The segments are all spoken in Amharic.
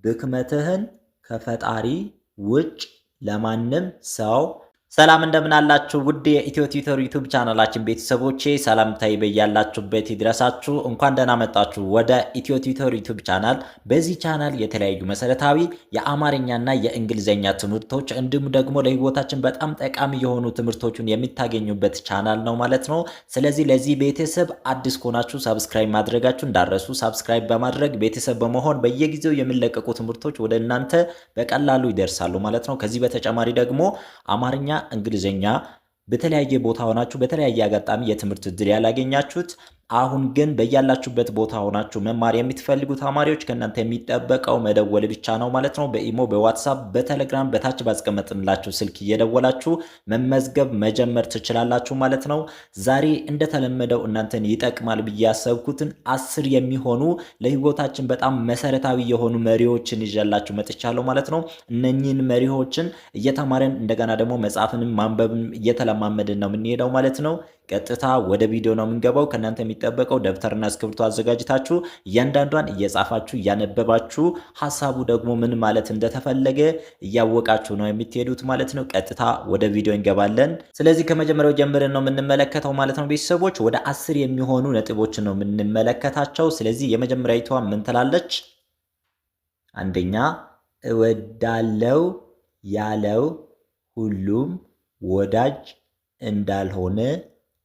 ድክመትህን ከፈጣሪ ውጭ ለማንም ሰው ሰላም እንደምን አላችሁ ውድ የኢትዮ ቲዩተር ዩቲዩብ ቻናላችን ቤተሰቦቼ ሰላምታዬ በያላችሁበት ይድረሳችሁ። እንኳን ደህና መጣችሁ ወደ ኢትዮ ቲዩተር ዩቲዩብ ቻናል። በዚህ ቻናል የተለያዩ መሰረታዊ የአማርኛና የእንግሊዘኛ ትምህርቶች እንዲሁም ደግሞ ለህይወታችን በጣም ጠቃሚ የሆኑ ትምህርቶችን የሚታገኙበት ቻናል ነው ማለት ነው። ስለዚህ ለዚህ ቤተሰብ አዲስ ከሆናችሁ ሰብስክራይብ ማድረጋችሁ እንዳረሱ። ሰብስክራይብ በማድረግ ቤተሰብ በመሆን በየጊዜው የሚለቀቁ ትምህርቶች ወደ እናንተ በቀላሉ ይደርሳሉ ማለት ነው። ከዚህ በተጨማሪ ደግሞ አማርኛ እንግሊዘኛ በተለያየ ቦታ ሆናችሁ በተለያየ አጋጣሚ የትምህርት እድል ያላገኛችሁት አሁን ግን በያላችሁበት ቦታ ሆናችሁ መማር የምትፈልጉ ተማሪዎች ከእናንተ የሚጠበቀው መደወል ብቻ ነው ማለት ነው። በኢሞ፣ በዋትስአፕ፣ በቴሌግራም በታች ባስቀመጥንላችሁ ስልክ እየደወላችሁ መመዝገብ መጀመር ትችላላችሁ ማለት ነው። ዛሬ እንደተለመደው እናንተን ይጠቅማል ብዬ ያሰብኩትን 10 የሚሆኑ ለህይወታችን በጣም መሰረታዊ የሆኑ መሪዎችን ይዤላችሁ መጥቻለሁ ማለት ነው። እነኚህን መሪዎችን እየተማረን እንደገና ደግሞ መጻፍንም ማንበብንም እየተለማመድን ነው የምንሄደው ማለት ነው። ቀጥታ ወደ ቪዲዮ ነው የምንገባው። ከናንተ የሚጠበቀው ደብተርና እስክሪብቶ አዘጋጅታችሁ እያንዳንዷን እየጻፋችሁ እያነበባችሁ ሐሳቡ ደግሞ ምን ማለት እንደተፈለገ እያወቃችሁ ነው የምትሄዱት ማለት ነው። ቀጥታ ወደ ቪዲዮ እንገባለን። ስለዚህ ከመጀመሪያው ጀምረን ነው የምንመለከተው ማለት ነው። ቤተሰቦች ወደ 10 የሚሆኑ ነጥቦችን ነው የምንመለከታቸው። ስለዚህ የመጀመሪያዊቷ ምን ትላለች? አንደኛ እወዳለው ያለው ሁሉም ወዳጅ እንዳልሆነ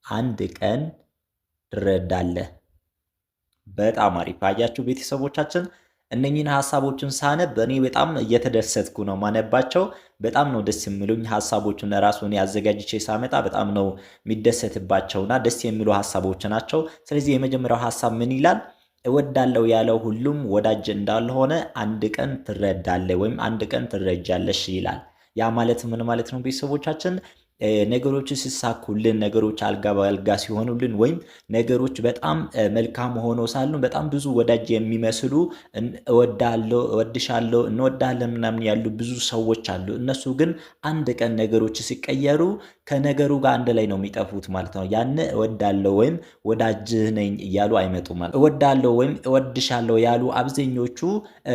አንድ ቀን ትረዳለህ። በጣም አሪፍ አያችሁ ቤተሰቦቻችን። እነኚህን ሐሳቦችን ሳነብ እኔ በጣም እየተደሰትኩ ነው ማነባቸው። በጣም ነው ደስ የሚሉኝ ሐሳቦችን ራሱን ያዘጋጅቼ ሳመጣ በጣም ነው የሚደሰትባቸውና ደስ የሚሉ ሐሳቦች ናቸው። ስለዚህ የመጀመሪያው ሐሳብ ምን ይላል? እወዳለው ያለው ሁሉም ወዳጅ እንዳልሆነ አንድ ቀን ትረዳለህ ወይም አንድ ቀን ትረጃለሽ ይላል። ያ ማለት ምን ማለት ነው ቤተሰቦቻችን? ነገሮች ሲሳኩልን ነገሮች አልጋ በአልጋ ሲሆኑልን ወይም ነገሮች በጣም መልካም ሆኖ ሳሉ በጣም ብዙ ወዳጅ የሚመስሉ እወዳለሁ፣ እወድሻለሁ፣ እንወዳለን ምናምን ያሉ ብዙ ሰዎች አሉ። እነሱ ግን አንድ ቀን ነገሮች ሲቀየሩ ከነገሩ ጋር አንድ ላይ ነው የሚጠፉት ማለት ነው። ያን እወዳለሁ ወይም ወዳጅህ ነኝ እያሉ አይመጡም ማለት ነው። እወዳለሁ ወይም እወድሻለሁ ያሉ አብዛኞቹ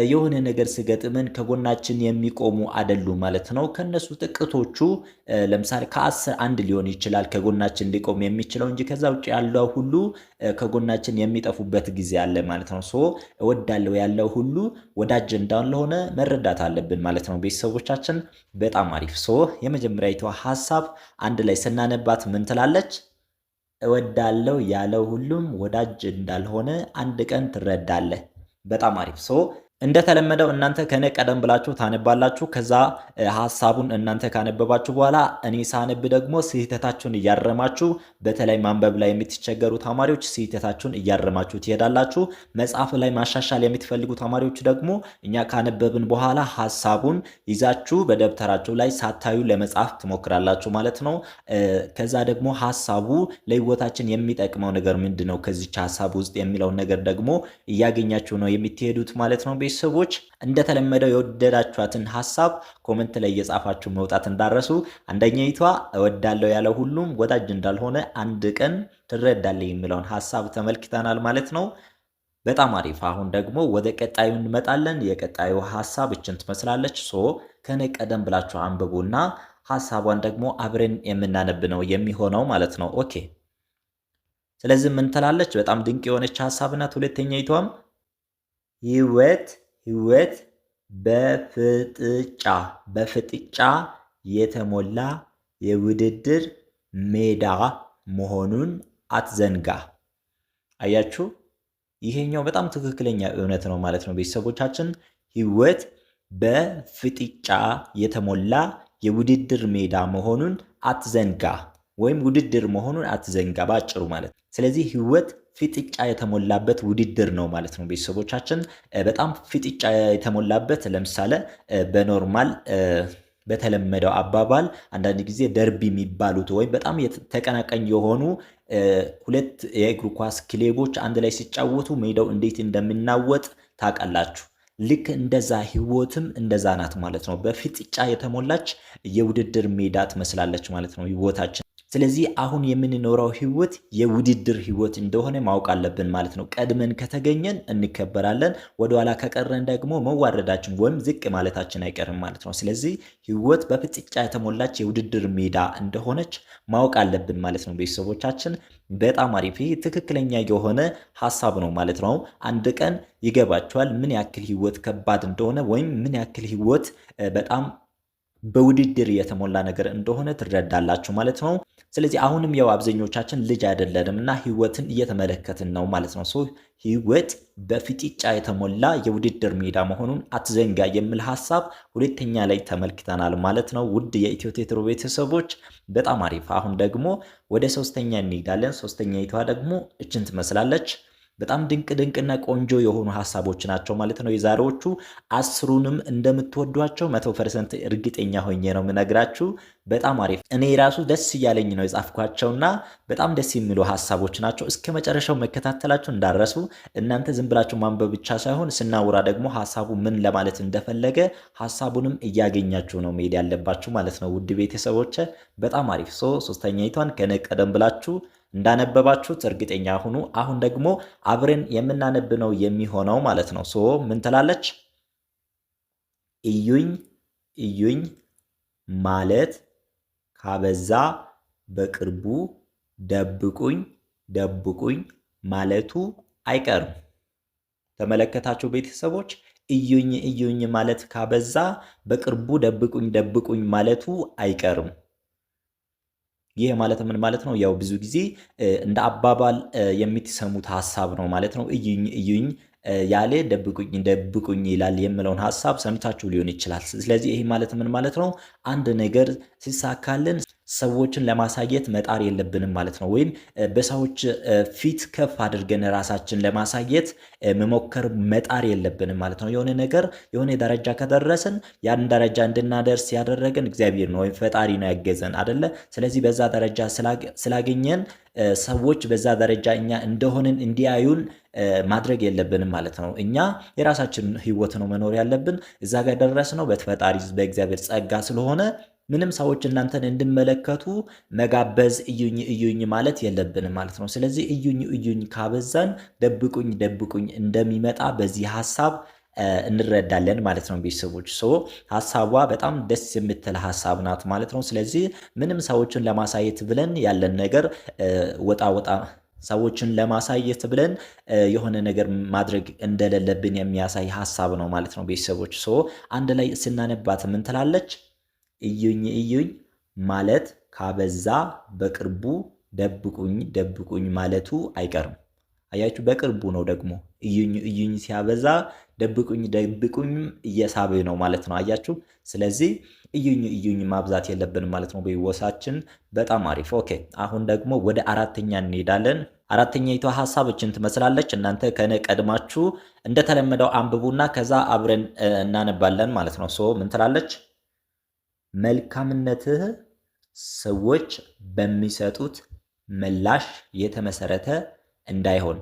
የሆነ ነገር ሲገጥመን ከጎናችን የሚቆሙ አይደሉም ማለት ነው። ከነሱ ጥቂቶቹ ለምሳሌ ከ10 አንድ ሊሆን ይችላል ከጎናችን ሊቆም የሚችለው እንጂ ከዛ ውጭ ያለው ሁሉ ከጎናችን የሚጠፉበት ጊዜ አለ ማለት ነው። ሶ እወዳለሁ ያለው ሁሉ ወዳጅ እንዳልሆነ መረዳት አለብን ማለት ነው ቤተሰቦቻችን። በጣም አሪፍ። ሶ የመጀመሪያዊቷ ሐሳብ አንድ ላይ ስናነባት ምን ትላለች? እወዳለሁ ያለው ሁሉም ወዳጅ እንዳልሆነ አንድ ቀን ትረዳለህ። በጣም አሪፍ። ሶ እንደተለመደው እናንተ ከነ ቀደም ብላችሁ ታነባላችሁ። ከዛ ሐሳቡን እናንተ ካነበባችሁ በኋላ እኔ ሳነብ ደግሞ ስህተታችሁን እያረማችሁ፣ በተለይ ማንበብ ላይ የምትቸገሩ ተማሪዎች ስህተታችሁን እያረማችሁ ትሄዳላችሁ። መጽሐፍ ላይ ማሻሻል የምትፈልጉ ተማሪዎች ደግሞ እኛ ካነበብን በኋላ ሐሳቡን ይዛችሁ በደብተራችሁ ላይ ሳታዩ ለመጻፍ ትሞክራላችሁ ማለት ነው። ከዛ ደግሞ ሐሳቡ ለህይወታችን የሚጠቅመው ነገር ምንድነው ከዚች ሐሳብ ውስጥ የሚለውን ነገር ደግሞ እያገኛችሁ ነው የምትሄዱት ማለት ነው። ቤተሰቦች እንደተለመደው የወደዳችኋትን ሐሳብ ኮሜንት ላይ እየጻፋችሁ መውጣት እንዳረሱ። አንደኛይቷ እወዳለሁ ያለው ሁሉም ወዳጅ እንዳልሆነ አንድ ቀን ትረዳለህ የሚለውን ሐሳብ ተመልክተናል ማለት ነው። በጣም አሪፍ። አሁን ደግሞ ወደ ቀጣዩ እንመጣለን። የቀጣዩ ሐሳብ እችን ትመስላለች። ሶ ከኔ ቀደም ብላችሁ አንብቡና ሐሳቧን ደግሞ አብረን የምናነብ ነው የሚሆነው ማለት ነው። ኦኬ። ስለዚህ ምን ትላለች? በጣም ድንቅ የሆነች ሐሳብ ናት። ሁለተኛይቷም ህይወት በፍጥጫ የተሞላ የውድድር ሜዳ መሆኑን አትዘንጋ። አያችሁ፣ ይሄኛው በጣም ትክክለኛ እውነት ነው ማለት ነው ቤተሰቦቻችን። ህይወት በፍጥጫ የተሞላ የውድድር ሜዳ መሆኑን አትዘንጋ ወይም ውድድር መሆኑን አትዘንጋ ባጭሩ ማለት ነው። ስለዚህ ህይወት ፍጥጫ የተሞላበት ውድድር ነው ማለት ነው ቤተሰቦቻችን። በጣም ፍጥጫ የተሞላበት ለምሳሌ በኖርማል በተለመደው አባባል አንዳንድ ጊዜ ደርቢ የሚባሉት ወይም በጣም ተቀናቃኝ የሆኑ ሁለት የእግር ኳስ ክለቦች አንድ ላይ ሲጫወቱ ሜዳው እንዴት እንደሚናወጥ ታውቃላችሁ። ልክ እንደዛ ህይወትም እንደዛ ናት ማለት ነው። በፍጥጫ የተሞላች የውድድር ሜዳ ትመስላለች ማለት ነው ህይወታችን። ስለዚህ አሁን የምንኖረው ህይወት የውድድር ህይወት እንደሆነ ማወቅ አለብን ማለት ነው። ቀድመን ከተገኘን እንከበራለን፣ ወደኋላ ከቀረን ደግሞ መዋረዳችን ወይም ዝቅ ማለታችን አይቀርም ማለት ነው። ስለዚህ ህይወት በፍጥጫ የተሞላች የውድድር ሜዳ እንደሆነች ማወቅ አለብን ማለት ነው። ቤተሰቦቻችን በጣም አሪፍ፣ ይህ ትክክለኛ የሆነ ሀሳብ ነው ማለት ነው። አንድ ቀን ይገባችኋል ምን ያክል ህይወት ከባድ እንደሆነ ወይም ምን ያክል ህይወት በጣም በውድድር የተሞላ ነገር እንደሆነ ትረዳላችሁ ማለት ነው። ስለዚህ አሁንም ያው አብዛኞቻችን ልጅ አይደለንም እና ህይወትን እየተመለከትን ነው ማለት ነው። ህይወት በፍጥጫ የተሞላ የውድድር ሜዳ መሆኑን አትዘንጋ የሚል ሀሳብ ሁለተኛ ላይ ተመልክተናል ማለት ነው። ውድ የኢትዮ ቴትሮ ቤተሰቦች በጣም አሪፍ። አሁን ደግሞ ወደ ሶስተኛ እንሄዳለን። ሶስተኛይቷ ደግሞ እችን ትመስላለች። በጣም ድንቅና ቆንጆ የሆኑ ሀሳቦች ናቸው ማለት ነው። የዛሬዎቹ 10ሩንም እንደምትወዷቸው 100% እርግጠኛ ሆኜ ነው የምነግራችሁ። በጣም አሪፍ። እኔ ራሱ ደስ እያለኝ ነው የጻፍኳቸውና በጣም ደስ የሚሉ ሀሳቦች ናቸው። እስከ መጨረሻው መከታተላችሁ እንዳረሱ። እናንተ ዝም ብላችሁ ማንበብ ብቻ ሳይሆን ስናውራ ደግሞ ሀሳቡ ምን ለማለት እንደፈለገ ሀሳቡንም እያገኛችሁ ነው መሄድ ያለባችሁ ማለት ነው። ውድ ቤተሰቦች በጣም አሪፍ። ሶስተኛይቷን ከነ ቀደም ብላችሁ እንዳነበባችሁት እርግጠኛ ሁኑ። አሁን ደግሞ አብረን የምናነብ ነው የሚሆነው ማለት ነው። ምን ትላለች? እዩኝ እዩኝ ማለት ካበዛ በቅርቡ ደብቁኝ ደብቁኝ ማለቱ አይቀርም። ተመለከታችሁ ቤተሰቦች? እዩኝ እዩኝ ማለት ካበዛ በቅርቡ ደብቁኝ ደብቁኝ ማለቱ አይቀርም። ይህ ማለት ምን ማለት ነው? ያው ብዙ ጊዜ እንደ አባባል የምትሰሙት ሀሳብ ነው ማለት ነው። እዩኝ እዩኝ ያለ ደብቁኝ ደብቁኝ ይላል የምለውን ሀሳብ ሰምታችሁ ሊሆን ይችላል። ስለዚህ ይህ ማለት ምን ማለት ነው? አንድ ነገር ሲሳካልን ሰዎችን ለማሳየት መጣር የለብንም ማለት ነው። ወይም በሰዎች ፊት ከፍ አድርገን ራሳችን ለማሳየት መሞከር መጣር የለብንም ማለት ነው። የሆነ ነገር የሆነ ደረጃ ከደረስን ያን ደረጃ እንድናደርስ ያደረገን እግዚአብሔር ነው ወይም ፈጣሪ ነው ያገዘን አይደለ? ስለዚህ በዛ ደረጃ ስላገኘን ሰዎች በዛ ደረጃ እኛ እንደሆንን እንዲያዩን ማድረግ የለብንም ማለት ነው። እኛ የራሳችን ህይወት ነው መኖር ያለብን። እዛ ጋር ደረስነው በፈጣሪ በእግዚአብሔር ጸጋ ስለሆነ ምንም ሰዎች እናንተን እንድመለከቱ መጋበዝ እዩኝ እዩኝ ማለት የለብንም ማለት ነው። ስለዚህ እዩኝ እዩኝ ካበዛን ደብቁኝ ደብቁኝ እንደሚመጣ በዚህ ሀሳብ እንረዳለን ማለት ነው። ቤተሰቦች ሀሳቧ በጣም ደስ የምትል ሀሳብ ናት ማለት ነው። ስለዚህ ምንም ሰዎችን ለማሳየት ብለን ያለን ነገር ወጣ ሰዎችን ለማሳየት ብለን የሆነ ነገር ማድረግ እንደሌለብን የሚያሳይ ሀሳብ ነው ማለት ነው። ቤተሰቦች አንድ ላይ ስናነባት ምን ትላለች? እዩኝ እዩኝ ማለት ካበዛ በቅርቡ ደብቁኝ ደብቁኝ ማለቱ አይቀርም። አያችሁ፣ በቅርቡ ነው ደግሞ እዩኝ እዩኝ ሲያበዛ ደብቁኝ ደብቁኝ እየሳበ ነው ማለት ነው። አያችሁ። ስለዚህ እዩኝ እዩኝ ማብዛት የለብንም ማለት ነው በህይወታችን። በጣም አሪፍ። ኦኬ፣ አሁን ደግሞ ወደ አራተኛ እንሄዳለን። አራተኛይቷ ሀሳብ እችን ትመስላለች። እናንተ ከነ ቀድማችሁ እንደተለመደው አንብቡና ከዛ አብረን እናነባለን ማለት ነው። ምን ትላለች? መልካምነትህ ሰዎች በሚሰጡት ምላሽ የተመሰረተ እንዳይሆን።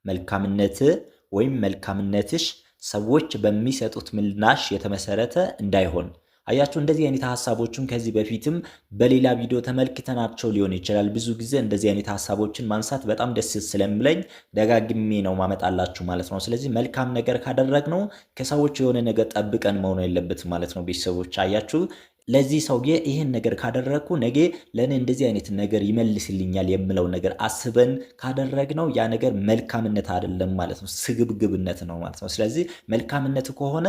መልካምነትህ ወይም መልካምነትሽ ሰዎች በሚሰጡት ምላሽ የተመሰረተ እንዳይሆን። አያችሁ፣ እንደዚህ አይነት ሀሳቦችን ከዚህ በፊትም በሌላ ቪዲዮ ተመልክተናቸው ሊሆን ይችላል። ብዙ ጊዜ እንደዚህ አይነት ሀሳቦችን ማንሳት በጣም ደስ ስለሚለኝ ደጋግሜ ነው ማመጣላችሁ ማለት ነው። ስለዚህ መልካም ነገር ካደረግነው ከሰዎች የሆነ ነገር ጠብቀን መሆን የለበትም ማለት ነው። ቤተሰቦች አያችሁ፣ ለዚህ ሰውዬ ይህን ነገር ካደረግኩ ነገ ለእኔ እንደዚህ አይነት ነገር ይመልስልኛል የምለው ነገር አስበን ካደረግነው ያ ነገር መልካምነት አይደለም ማለት ነው፣ ስግብግብነት ነው ማለት ነው። ስለዚህ መልካምነት ከሆነ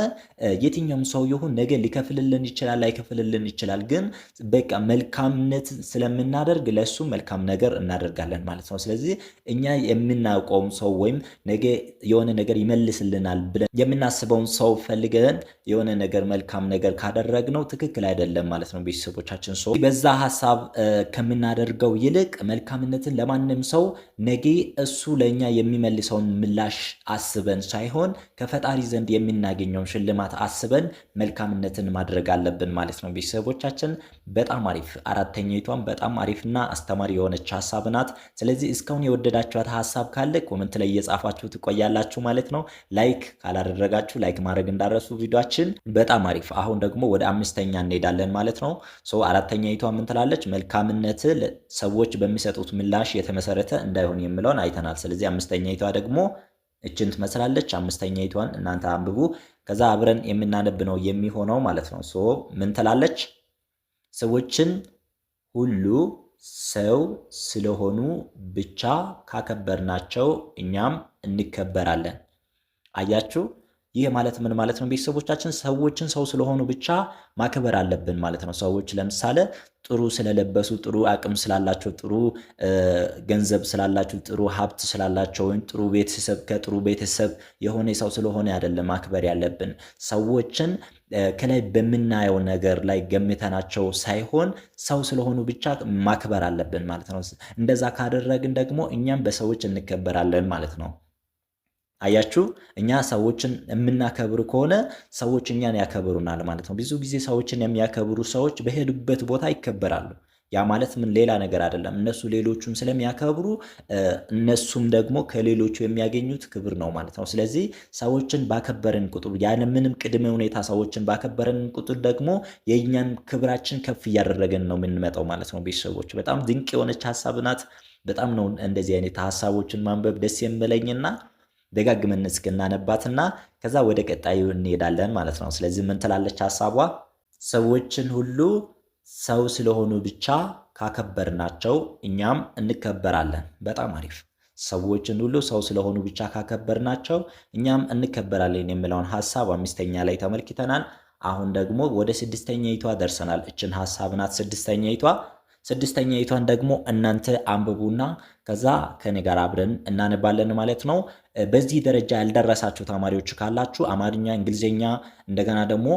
የትኛውም ሰው ይሁን ነገ ሊከፍልልን ይችላል፣ ላይከፍልልን ይችላል። ግን በቃ መልካምነት ስለምናደርግ ለሱ መልካም ነገር እናደርጋለን ማለት ነው። ስለዚህ እኛ የምናውቀውም ሰው ወይም ነገ የሆነ ነገር ይመልስልናል ብለን የምናስበውን ሰው ፈልገን የሆነ ነገር መልካም ነገር ካደረግነው ትክክል አይደለም ማለት ነው። ቤተሰቦቻችን በዛ ሀሳብ ከምናደርገው ይልቅ መልካምነትን ለማንም ሰው ነገ እሱ ለኛ የሚመልሰውን ምላሽ አስበን ሳይሆን ከፈጣሪ ዘንድ የምናገኘውን ሽልማት አስበን መልካምነትን ማድረግ አለብን ማለት ነው። ቤተሰቦቻችን በጣም አሪፍ። አራተኛይቷም በጣም አሪፍና አስተማሪ የሆነች ሀሳብ ናት። ስለዚህ እስካሁን የወደዳችኋት ሀሳብ ካለ ኮመንት ላይ እየጻፋችሁ ትቆያላችሁ ማለት ነው። ላይክ ካላደረጋችሁ ላይክ ማድረግ እንዳረሱ ቪዲዮአችን። በጣም አሪፍ። አሁን ደግሞ ወደ አምስተኛ እንሄዳለን እንሄዳለን ማለት ነው። አራተኛይቷ ምን ትላለች? መልካምነት ሰዎች በሚሰጡት ምላሽ የተመሰረተ እንዳይሆን የሚለውን አይተናል። ስለዚህ አምስተኛይቷ ደግሞ እችን ትመስላለች። አምስተኛይቷን እናንተ አንብቡ፣ ከዛ አብረን የምናነብ ነው የሚሆነው ማለት ነው። ምን ትላለች? ሰዎችን ሁሉ ሰው ስለሆኑ ብቻ ካከበርናቸው እኛም እንከበራለን። አያችሁ? ይህ ማለት ምን ማለት ነው? ቤተሰቦቻችን ሰዎችን ሰው ስለሆኑ ብቻ ማክበር አለብን ማለት ነው። ሰዎች ለምሳሌ ጥሩ ስለለበሱ፣ ጥሩ አቅም ስላላቸው፣ ጥሩ ገንዘብ ስላላቸው፣ ጥሩ ሀብት ስላላቸው ወይም ጥሩ ቤተሰብ ከጥሩ ቤተሰብ የሆነ ሰው ስለሆነ አይደለም ማክበር ያለብን። ሰዎችን ከላይ በምናየው ነገር ላይ ገምተናቸው ሳይሆን ሰው ስለሆኑ ብቻ ማክበር አለብን ማለት ነው። እንደዛ ካደረግን ደግሞ እኛም በሰዎች እንከበራለን ማለት ነው። አያችሁ፣ እኛ ሰዎችን የምናከብር ከሆነ ሰዎች እኛን ያከብሩናል ማለት ነው። ብዙ ጊዜ ሰዎችን የሚያከብሩ ሰዎች በሄዱበት ቦታ ይከበራሉ። ያ ማለት ምን ሌላ ነገር አይደለም። እነሱ ሌሎቹን ስለሚያከብሩ እነሱም ደግሞ ከሌሎቹ የሚያገኙት ክብር ነው ማለት ነው። ስለዚህ ሰዎችን ባከበርን ቁጥር ያን ምንም ቅድመ ሁኔታ ሰዎችን ባከበርን ቁጥር ደግሞ የእኛን ክብራችን ከፍ እያደረገን ነው የምንመጣው ማለት ነው። ቤተሰቦች በጣም ድንቅ የሆነች ሀሳብ ናት። በጣም ነው እንደዚህ አይነት ሀሳቦችን ማንበብ ደስ የሚለኝና ደጋግመን እስክናነባትና ከዛ ወደ ቀጣዩ እንሄዳለን ማለት ነው። ስለዚህ ምን ትላለች ሀሳቧ? ሰዎችን ሁሉ ሰው ስለሆኑ ብቻ ካከበርናቸው እኛም እንከበራለን። በጣም አሪፍ። ሰዎችን ሁሉ ሰው ስለሆኑ ብቻ ካከበርናቸው እኛም እንከበራለን የሚለውን ሀሳብ አምስተኛ ላይ ተመልክተናል። አሁን ደግሞ ወደ ስድስተኛይቷ ደርሰናል። እችን ሀሳብ ናት ስድስተኛይቷ። ስድስተኛይቷን ደግሞ እናንተ አንብቡና ከዛ ከኔ ጋር አብረን እናነባለን ማለት ነው። በዚህ ደረጃ ያልደረሳችሁ ተማሪዎች ካላችሁ አማርኛ፣ እንግሊዝኛ እንደገና ደግሞ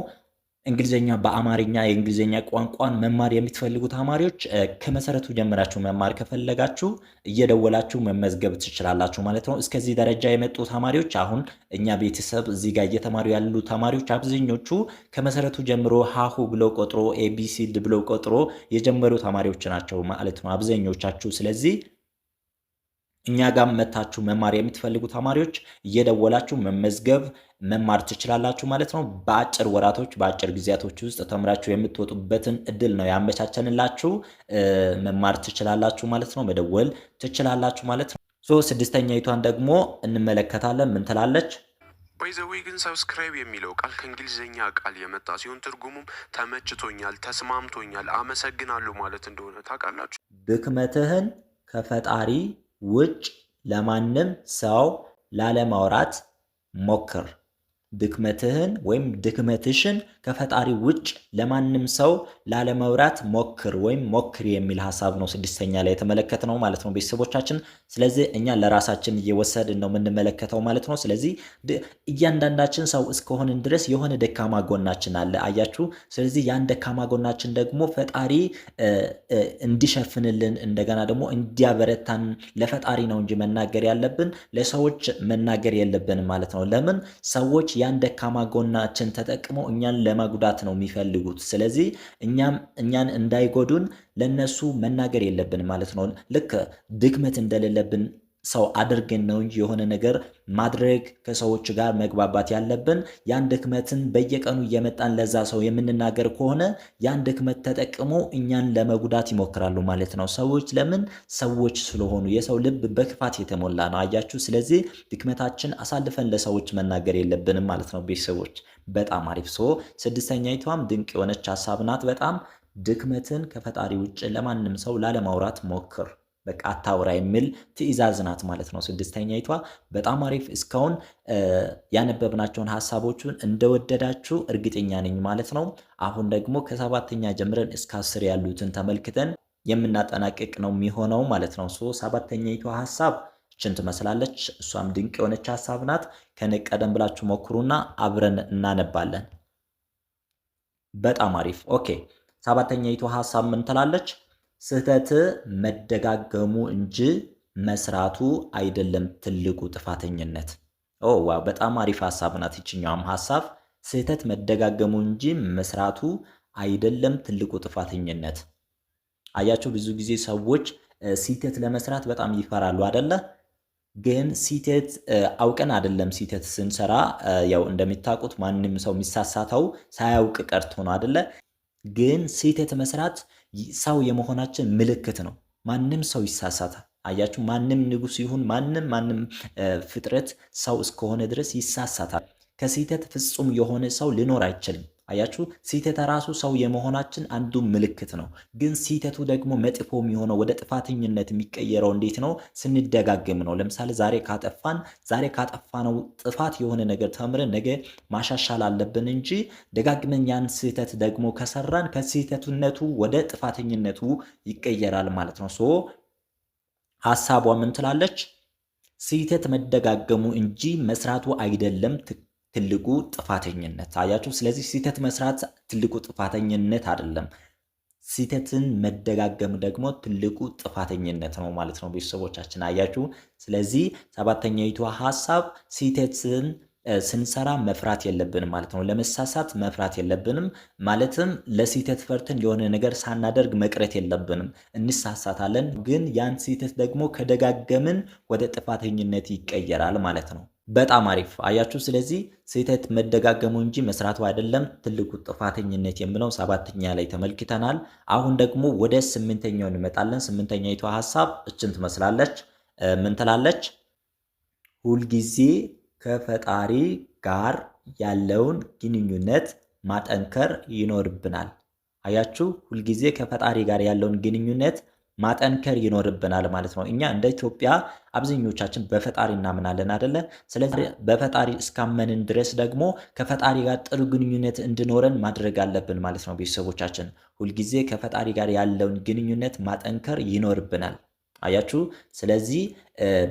እንግሊዝኛ በአማርኛ የእንግሊዝኛ ቋንቋን መማር የምትፈልጉ ተማሪዎች ከመሰረቱ ጀምራችሁ መማር ከፈለጋችሁ እየደወላችሁ መመዝገብ ትችላላችሁ ማለት ነው። እስከዚህ ደረጃ የመጡ ተማሪዎች አሁን እኛ ቤተሰብ እዚህ ጋር እየተማሩ ያሉ ተማሪዎች አብዛኞቹ ከመሰረቱ ጀምሮ ሀሁ ብለው ቆጥሮ ኤቢሲድ ብለው ቆጥሮ የጀመሩ ተማሪዎች ናቸው ማለት ነው አብዛኞቻችሁ። ስለዚህ እኛ ጋር መታችሁ መማር የምትፈልጉ ተማሪዎች እየደወላችሁ መመዝገብ መማር ትችላላችሁ ማለት ነው። በአጭር ወራቶች በአጭር ጊዜያቶች ውስጥ ተምራችሁ የምትወጡበትን እድል ነው ያመቻቸንላችሁ። መማር ትችላላችሁ ማለት ነው። መደወል ትችላላችሁ ማለት ነው። ስድስተኛይቷን ደግሞ እንመለከታለን። ምን ትላለች? ባይዘዌ ግን ሰብስክራይብ የሚለው ቃል ከእንግሊዝኛ ቃል የመጣ ሲሆን ትርጉሙም ተመችቶኛል፣ ተስማምቶኛል፣ አመሰግናለሁ ማለት እንደሆነ ታውቃላችሁ። ድክመትህን ከፈጣሪ ውጭ ለማንም ሰው ላለማውራት ሞክር። ድክመትህን ወይም ድክመትሽን ከፈጣሪ ውጭ ለማንም ሰው ላለመውራት ሞክር ወይም ሞክር የሚል ሀሳብ ነው ስድስተኛ ላይ የተመለከትነው ማለት ነው ቤተሰቦቻችን። ስለዚህ እኛ ለራሳችን እየወሰድን ነው የምንመለከተው ማለት ነው። ስለዚህ እያንዳንዳችን ሰው እስከሆንን ድረስ የሆነ ደካማ ጎናችን አለ፣ አያችሁ። ስለዚህ ያን ደካማ ጎናችን ደግሞ ፈጣሪ እንዲሸፍንልን እንደገና ደግሞ እንዲያበረታን ለፈጣሪ ነው እንጂ መናገር ያለብን ለሰዎች መናገር የለብንም ማለት ነው። ለምን ሰዎች ያን ደካማ ጎናችን ተጠቅመው እኛን ለመጉዳት ነው የሚፈልጉት። ስለዚህ እኛን እንዳይጎዱን ለነሱ መናገር የለብን ማለት ነው። ልክ ድክመት እንደሌለብን ሰው አድርገን ነው እንጂ የሆነ ነገር ማድረግ ከሰዎች ጋር መግባባት ያለብን ያን ድክመትን በየቀኑ እየመጣን ለዛ ሰው የምንናገር ከሆነ ያን ድክመት ተጠቅሞ እኛን ለመጉዳት ይሞክራሉ ማለት ነው። ሰዎች ለምን? ሰዎች ስለሆኑ። የሰው ልብ በክፋት የተሞላ ነው፣ አያችሁ። ስለዚህ ድክመታችን አሳልፈን ለሰዎች መናገር የለብንም ማለት ነው ቤተሰቦች። በጣም አሪፍ። ስድስተኛይቷም ድንቅ የሆነች ሀሳብ ናት በጣም። ድክመትን ከፈጣሪ ውጭ ለማንም ሰው ላለማውራት ሞክር፣ በቃ አታውራ የሚል ትዕዛዝ ናት ማለት ነው ስድስተኛይቷ። በጣም አሪፍ። እስካሁን ያነበብናቸውን ሀሳቦቹን እንደወደዳችሁ እርግጠኛ ነኝ ማለት ነው። አሁን ደግሞ ከሰባተኛ ጀምረን እስከ 10 ያሉትን ተመልክተን የምናጠናቅቅ ነው የሚሆነው ማለት ነው። ሰባተኛይቷ ሀሳብ ችን ትመስላለች። እሷም ድንቅ የሆነች ሀሳብ ናት። ከኔ ቀደም ብላችሁ ሞክሩና አብረን እናነባለን። በጣም አሪፍ። ኦኬ። ሰባተኛይቷ ሀሳብ ምን ትላለች? ስህተት መደጋገሙ እንጂ መስራቱ አይደለም ትልቁ ጥፋተኝነት። ዋው! በጣም አሪፍ ሀሳብ ናት ይችኛውም ሀሳብ። ስህተት መደጋገሙ እንጂ መስራቱ አይደለም ትልቁ ጥፋተኝነት። አያቸው፣ ብዙ ጊዜ ሰዎች ስህተት ለመስራት በጣም ይፈራሉ አይደለ? ግን ስህተት አውቀን አይደለም ስህተት ስንሰራ፣ ያው እንደሚታውቁት ማንም ሰው የሚሳሳተው ሳያውቅ ቀርቶ ነው አይደለ? ግን ስህተት መስራት ሰው የመሆናችን ምልክት ነው። ማንም ሰው ይሳሳታል። አያችሁ፣ ማንም ንጉሥ ይሁን ማንም ፍጥረት ሰው እስከሆነ ድረስ ይሳሳታል። ከስህተት ፍጹም የሆነ ሰው ሊኖር አይችልም። አያችሁ፣ ስህተት ራሱ ሰው የመሆናችን አንዱ ምልክት ነው። ግን ስህተቱ ደግሞ መጥፎ የሚሆነው ወደ ጥፋተኝነት የሚቀየረው እንዴት ነው? ስንደጋግም ነው። ለምሳሌ ዛሬ ካጠፋነው ጥፋት የሆነ ነገር ተምረን ነገ ማሻሻል አለብን እንጂ ደጋግመን ያን ስህተት ደግሞ ከሰራን ከስህተቱነቱ ወደ ጥፋተኝነቱ ይቀየራል ማለት ነው። ሐሳቧ ምን ትላለች? ስህተት መደጋገሙ እንጂ መስራቱ አይደለም ትልቁ ጥፋተኝነት። አያችሁ። ስለዚህ ስህተት መስራት ትልቁ ጥፋተኝነት አይደለም፣ ስህተትን መደጋገም ደግሞ ትልቁ ጥፋተኝነት ነው ማለት ነው ቤተሰቦቻችን። አያችሁ። ስለዚህ ሰባተኛይቷ ሐሳብ ስህተትን ስንሰራ መፍራት የለብንም ማለት ነው። ለመሳሳት መፍራት የለብንም ማለትም ለስህተት ፈርተን የሆነ ነገር ሳናደርግ መቅረት የለብንም። እንሳሳታለን፣ ግን ያን ስህተት ደግሞ ከደጋገምን ወደ ጥፋተኝነት ይቀየራል ማለት ነው። በጣም አሪፍ አያችሁ። ስለዚህ ስህተት መደጋገሙ እንጂ መስራቱ አይደለም ትልቁ ጥፋተኝነት የሚለው ሰባተኛ ላይ ተመልክተናል። አሁን ደግሞ ወደ ስምንተኛው እንመጣለን። ስምንተኛይቷ ሐሳብ እችን ትመስላለች። ምን ትላለች? ሁልጊዜ ከፈጣሪ ጋር ያለውን ግንኙነት ማጠንከር ይኖርብናል። አያችሁ፣ ሁልጊዜ ከፈጣሪ ጋር ያለውን ግንኙነት ማጠንከር ይኖርብናል ማለት ነው። እኛ እንደ ኢትዮጵያ አብዛኞቻችን በፈጣሪ እናምናለን አይደለ? ስለዚህ በፈጣሪ እስካመንን ድረስ ደግሞ ከፈጣሪ ጋር ጥሩ ግንኙነት እንዲኖረን ማድረግ አለብን ማለት ነው። ቤተሰቦቻችን ሁልጊዜ ከፈጣሪ ጋር ያለውን ግንኙነት ማጠንከር ይኖርብናል። አያችሁ። ስለዚህ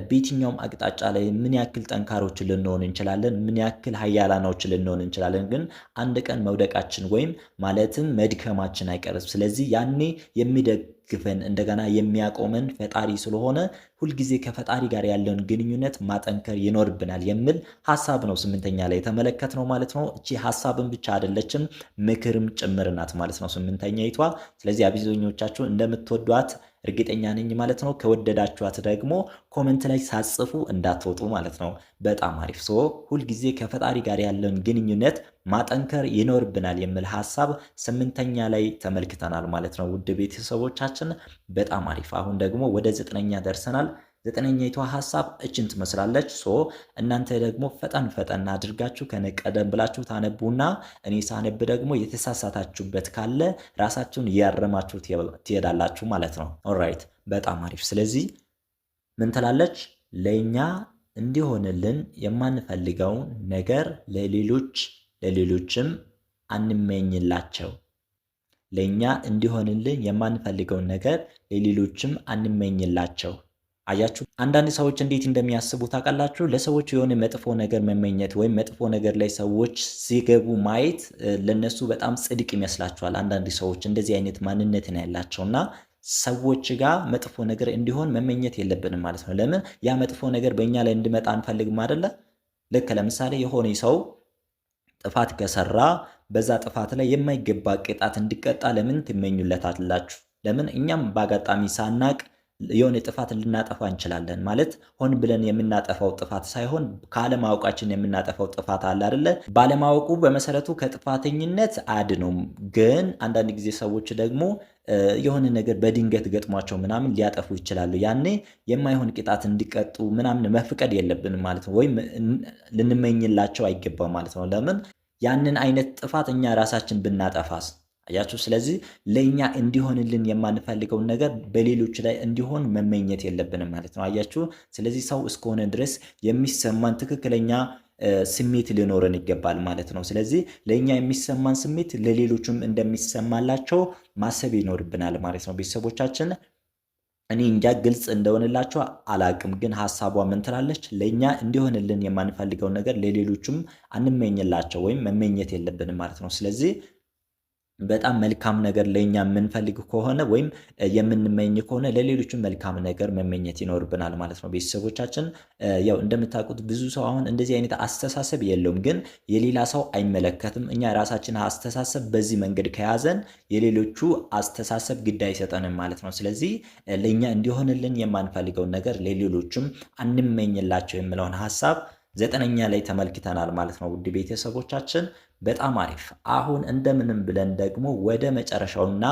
በየትኛውም አቅጣጫ ላይ ምን ያክል ጠንካሮች ልንሆን እንችላለን፣ ምን ያክል ሀያላኖች ልንሆን እንችላለን፣ ግን አንድ ቀን መውደቃችን ወይም ማለትም መድከማችን አይቀርም። ስለዚህ ያኔ የሚደግፈን እንደገና የሚያቆመን ፈጣሪ ስለሆነ ሁልጊዜ ከፈጣሪ ጋር ያለውን ግንኙነት ማጠንከር ይኖርብናል የሚል ሀሳብ ነው ስምንተኛ ላይ የተመለከትነው ማለት ነው። እቺ ሀሳብን ብቻ አይደለችም ምክርም ጭምር ናት ማለት ነው ስምንተኛይቷ። ስለዚህ አብዛኞቻችሁ እንደምትወዷት እርግጠኛ ነኝ ማለት ነው። ከወደዳችኋት ደግሞ ኮሜንት ላይ ሳጽፉ እንዳትወጡ ማለት ነው። በጣም አሪፍ። ሁልጊዜ ከፈጣሪ ጋር ያለውን ግንኙነት ማጠንከር ይኖርብናል የሚል ሀሳብ ስምንተኛ ላይ ተመልክተናል ማለት ነው። ውድ ቤተሰቦቻችን በጣም አሪፍ። አሁን ደግሞ ወደ ዘጠነኛ ደርሰናል። ዘጠነኛይቷ ሀሳብ እችን ትመስላለች። እናንተ ደግሞ ፈጠን አድርጋችሁ ቀደም ብላችሁ ታነቡና እኔ ሳነብ ደግሞ የተሳሳታችሁበት ካለ ራሳችሁን እያረማችሁ ትሄዳላችሁ ማለት ነው። ኦልራይት፣ በጣም አሪፍ። ስለዚህ ምን ትላለች? ለእኛ እንዲሆንልን የማንፈልገውን ነገር ለሌሎችም አንመኝላቸው። ለእኛ እንዲሆንልን የማንፈልገውን ነገር ለሌሎችም አንመኝላቸው። አያችሁ፣ አንዳንድ ሰዎች እንዴት እንደሚያስቡ ታውቃላችሁ? ለሰዎች የሆነ መጥፎ ነገር መመኘት ወይም መጥፎ ነገር ላይ ሰዎች ሲገቡ ማየት ለነሱ በጣም ጽድቅ ይመስላችኋል። አንዳንድ ሰዎች እንደዚህ አይነት ማንነት ነው ያላቸው እና ሰዎች ጋር መጥፎ ነገር እንዲሆን መመኘት የለብንም ማለት ነው። ለምን? ያ መጥፎ ነገር በእኛ ላይ እንዲመጣ አንፈልግም አይደለ? ልክ ለምሳሌ የሆነ ሰው ጥፋት ከሰራ በዛ ጥፋት ላይ የማይገባ ቅጣት እንዲቀጣ ለምን ትመኙለታላችሁ? ለምን? እኛም በአጋጣሚ ሳናቅ የሆነ ጥፋት ልናጠፋ እንችላለን። ማለት ሆን ብለን የምናጠፋው ጥፋት ሳይሆን ካለማወቃችን የምናጠፋው ጥፋት አለ አይደለ? ባለማወቁ በመሰረቱ ከጥፋተኝነት አያድነውም። ግን አንዳንድ ጊዜ ሰዎች ደግሞ የሆነ ነገር በድንገት ገጥሟቸው ምናምን ሊያጠፉ ይችላሉ። ያኔ የማይሆን ቅጣት እንዲቀጡ ምናምን መፍቀድ የለብንም ማለት ነው። ወይም ልንመኝላቸው አይገባም ማለት ነው። ለምን? ያንን አይነት ጥፋት እኛ ራሳችን ብናጠፋስ? አያችሁ። ስለዚህ ለእኛ እንዲሆንልን የማንፈልገውን ነገር በሌሎች ላይ እንዲሆን መመኘት የለብንም ማለት ነው። አያችሁ። ስለዚህ ሰው እስከሆነ ድረስ የሚሰማን ትክክለኛ ስሜት ሊኖረን ይገባል ማለት ነው። ስለዚህ ለእኛ የሚሰማን ስሜት ለሌሎችም እንደሚሰማላቸው ማሰብ ይኖርብናል ማለት ነው። ቤተሰቦቻችን እኔ እንጃ ግልጽ እንደሆነላቸው አላቅም፣ ግን ሀሳቧ ምን ትላለች? ለእኛ እንዲሆንልን የማንፈልገውን ነገር ለሌሎችም አንመኝላቸው ወይም መመኘት የለብንም ማለት ነው። ስለዚህ በጣም መልካም ነገር ለእኛ የምንፈልግ ከሆነ ወይም የምንመኝ ከሆነ ለሌሎችም መልካም ነገር መመኘት ይኖርብናል ማለት ነው። ቤተሰቦቻችን ያው እንደምታውቁት ብዙ ሰው አሁን እንደዚህ አይነት አስተሳሰብ የለውም፣ ግን የሌላ ሰው አይመለከትም። እኛ የራሳችን አስተሳሰብ በዚህ መንገድ ከያዘን የሌሎቹ አስተሳሰብ ግድ አይሰጠንም ማለት ነው። ስለዚህ ለእኛ እንዲሆንልን የማንፈልገውን ነገር ለሌሎችም አንመኝላቸው የሚለውን ሀሳብ ዘጠነኛ ላይ ተመልክተናል ማለት ነው። ውድ ቤተሰቦቻችን በጣም አሪፍ። አሁን እንደምንም ብለን ደግሞ ወደ መጨረሻውና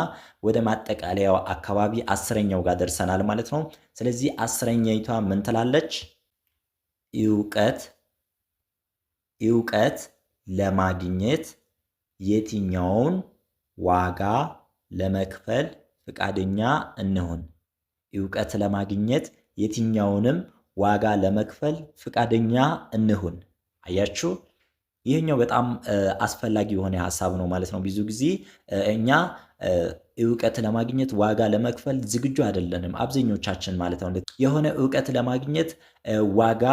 ወደ ማጠቃለያው አካባቢ 10ኛው ጋር ደርሰናል ማለት ነው። ስለዚህ 10ኛይቷ ምን ትላለች? እውቀት ለማግኘት የትኛውን ዋጋ ለመክፈል ፍቃደኛ እንሁን። እውቀት ለማግኘት የትኛውንም ዋጋ ለመክፈል ፍቃደኛ እንሁን። አያችሁ፣ ይህኛው በጣም አስፈላጊ የሆነ ሀሳብ ነው ማለት ነው። ብዙ ጊዜ እኛ እውቀት ለማግኘት ዋጋ ለመክፈል ዝግጁ አይደለንም፣ አብዛኞቻችን ማለት ነው። የሆነ እውቀት ለማግኘት ዋጋ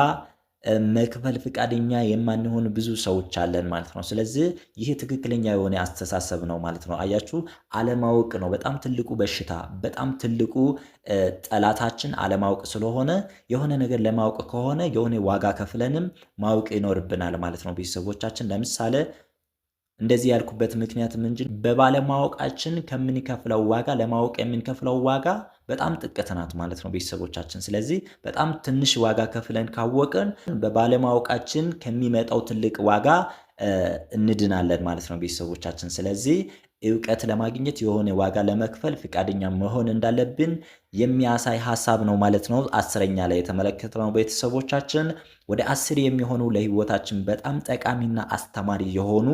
መክፈል ፍቃደኛ የማንሆን ብዙ ሰዎች አለን ማለት ነው። ስለዚህ ይህ ትክክለኛ የሆነ አስተሳሰብ ነው ማለት ነው። አያችሁ፣ አለማወቅ ነው በጣም ትልቁ በሽታ፣ በጣም ትልቁ ጠላታችን አለማወቅ ስለሆነ የሆነ ነገር ለማወቅ ከሆነ የሆነ ዋጋ ከፍለንም ማወቅ ይኖርብናል ማለት ነው። ቤተሰቦቻችን ለምሳሌ እንደዚህ ያልኩበት ምክንያት ምንድን በባለማወቃችን ከምንከፍለው ዋጋ ለማወቅ የምንከፍለው ዋጋ በጣም ጥቂት ናት ማለት ነው ቤተሰቦቻችን። ስለዚህ በጣም ትንሽ ዋጋ ከፍለን ካወቅን በባለማወቃችን ከሚመጣው ትልቅ ዋጋ እንድናለን ማለት ነው ቤተሰቦቻችን። ስለዚህ እውቀት ለማግኘት የሆነ ዋጋ ለመክፈል ፍቃደኛ መሆን እንዳለብን የሚያሳይ ሀሳብ ነው ማለት ነው። 10ኛ ላይ የተመለከትነው ቤተሰቦቻችን ወደ 10 የሚሆኑ ለህይወታችን በጣም ጠቃሚና አስተማሪ የሆኑ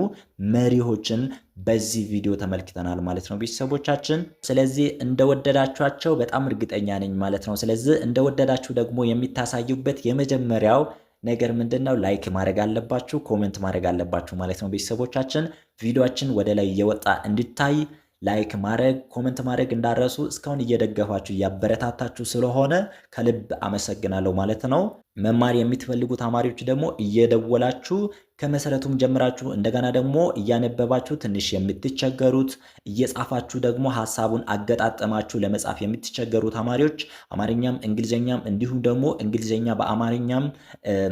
መሪዎችን በዚህ ቪዲዮ ተመልክተናል ማለት ነው ቤተሰቦቻችን። ስለዚህ እንደወደዳችኋቸው በጣም እርግጠኛ ነኝ ማለት ነው። ስለዚህ እንደወደዳችሁ ደግሞ የሚታሳዩበት የመጀመሪያው ነገር ምንድነው? ላይክ ማድረግ አለባችሁ፣ ኮሜንት ማድረግ አለባችሁ ማለት ነው ቤተሰቦቻችን። ቪዲዮአችን ወደ ላይ እየወጣ እንዲታይ ላይክ ማድረግ ኮሜንት ማድረግ እንዳረሱ። እስካሁን እየደገፋችሁ እያበረታታችሁ ስለሆነ ከልብ አመሰግናለሁ ማለት ነው። መማር የምትፈልጉ ተማሪዎች ደግሞ እየደወላችሁ ከመሰረቱም ጀምራችሁ እንደገና ደግሞ እያነበባችሁ ትንሽ የምትቸገሩት እየጻፋችሁ ደግሞ ሐሳቡን አገጣጠማችሁ ለመጻፍ የምትቸገሩ ተማሪዎች አማርኛም እንግሊዘኛም እንዲሁም ደግሞ እንግሊዘኛ በአማርኛም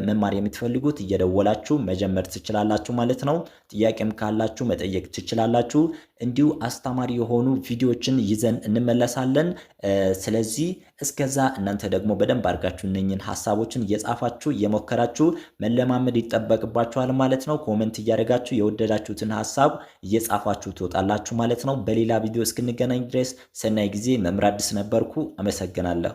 መማር የምትፈልጉት እየደወላችሁ መጀመር ትችላላችሁ ማለት ነው። ጥያቄም ካላችሁ መጠየቅ ትችላላችሁ። እንዲሁ አስተማሪ የሆኑ ቪዲዮዎችን ይዘን እንመለሳለን። ስለዚህ እስከዛ እናንተ ደግሞ በደንብ አድርጋችሁ እነኝን ሐሳቦችን እየጻፋችሁ እየሞከራችሁ መለማመድ ይጠበቅባችኋል ማለት ነው። ኮሜንት እያደረጋችሁ የወደዳችሁትን ሐሳብ እየጻፋችሁ ትወጣላችሁ ማለት ነው። በሌላ ቪዲዮ እስክንገናኝ ድረስ ሰናይ ጊዜ። መምህር አዲስ ነበርኩ። አመሰግናለሁ።